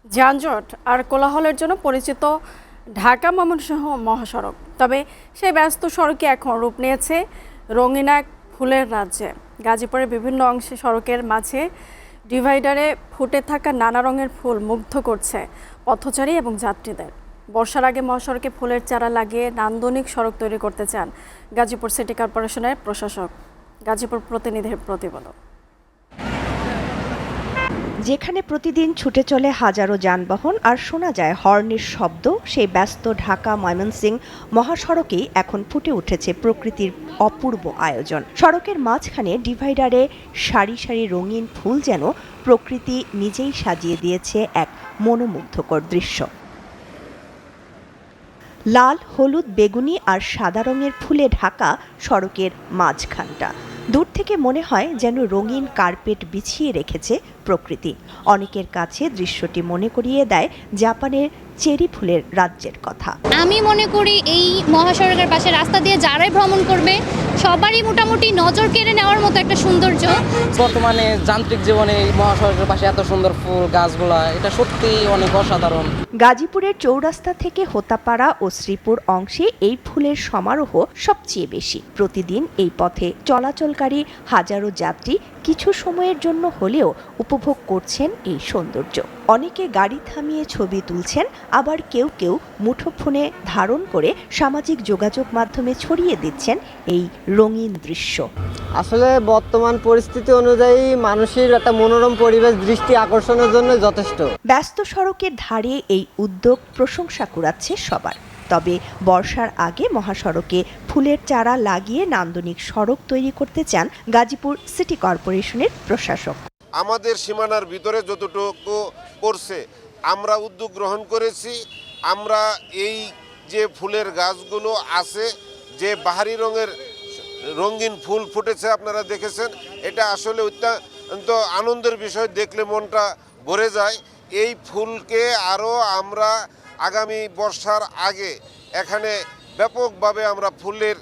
যানজট আর কোলাহলের জন্য পরিচিত ঢাকা ময়মনসিংহ মহাসড়ক, তবে সেই ব্যস্ত সড়কে এখন রূপ নিয়েছে রঙিন এক ফুলের রাজ্যে। গাজীপুরের বিভিন্ন অংশে সড়কের মাঝে ডিভাইডারে ফুটে থাকা নানা রঙের ফুল মুগ্ধ করছে পথচারী এবং যাত্রীদের। বর্ষার আগে মহাসড়কে ফুলের চারা লাগিয়ে নান্দনিক সড়ক তৈরি করতে চান গাজীপুর সিটি কর্পোরেশনের প্রশাসক। গাজীপুর প্রতিনিধির প্রতিবেদন। যেখানে প্রতিদিন ছুটে চলে হাজারো যানবাহন আর শোনা যায় হর্নের শব্দ, সেই ব্যস্ত ঢাকা ময়মনসিংহ মহাসড়কেই এখন ফুটে উঠেছে প্রকৃতির অপূর্ব আয়োজন। সড়কের মাঝখানে ডিভাইডারে সারি সারি রঙিন ফুল যেন প্রকৃতি নিজেই সাজিয়ে দিয়েছে এক মনোমুগ্ধকর দৃশ্য। লাল, হলুদ, বেগুনি আর সাদা রঙের ফুলে ঢাকা সড়কের মাঝখানটা। দূর থেকে মনে হয় যেন রঙিন কার্পেট বিছিয়ে রেখেছে প্রকৃতি। অনেকের কাছে দৃশ্যটি মনে করিয়ে দেয় জাপানের চেরি ফুলের রাজ্যের কথা। আমি মনে করি এই মহাসড়কের পাশে রাস্তা দিয়ে যারাই ভ্রমণ করবে সবারই মোটামুটি নজর কেড়ে নেওয়ার মতো একটা সৌন্দর্য। বর্তমানে যান্ত্রিক জীবনে এই মহাসড়কের পাশে এত সুন্দর ফুল গাছগুলা, এটা সত্যি অনেক অসাধারণ। গাজীপুরের চৌরাস্তা থেকে হোতাপাড়া ও শ্রীপুর অংশে এই ফুলের সমারোহ সবচেয়ে বেশি। প্রতিদিন এই পথে চলাচলকারী হাজারো যাত্রী কিছু সময়ের জন্য হলেও উপভোগ করছেন এই সৌন্দর্য। অনেকে গাড়ি থামিয়ে ছবি তুলছেন, আবার কেউ কেউ মুঠোফোনে ধারণ করে সামাজিক যোগাযোগ মাধ্যমে ছড়িয়ে দিচ্ছেন এই রঙিন দৃশ্য। আসলে বর্তমান পরিস্থিতি অনুযায়ী মানুষের একটা মনোরম পরিবেশ দৃষ্টি আকর্ষণের জন্য যথেষ্ট। ব্যস্ত সড়কের ধারে এই উদ্যোগ প্রশংসা কুড়াচ্ছে সবার। তবে বর্ষার আগে মহাসড়কে ফুলের চারা লাগিয়ে নান্দনিক সড়ক তৈরি করতে চান গাজীপুর সিটি কর্পোরেশনের প্রশাসক। আমাদের সীমানার ভিতরে যতটুকু করছে আমরা উদ্যোগ গ্রহণ করেছি। আমরা এই যে ফুলের গাছগুলো আছে, যে বাহারি রঙের রঙিন ফুল ফুটেছে আপনারা দেখেছেন, এটা আসলে অত্যন্ত আনন্দের বিষয়, দেখলে মনটা ভরে যায়। এই ফুলকে আরও আমরা আগামী বর্ষার আগে এখানে ব্যাপকভাবে আমরা ফুলের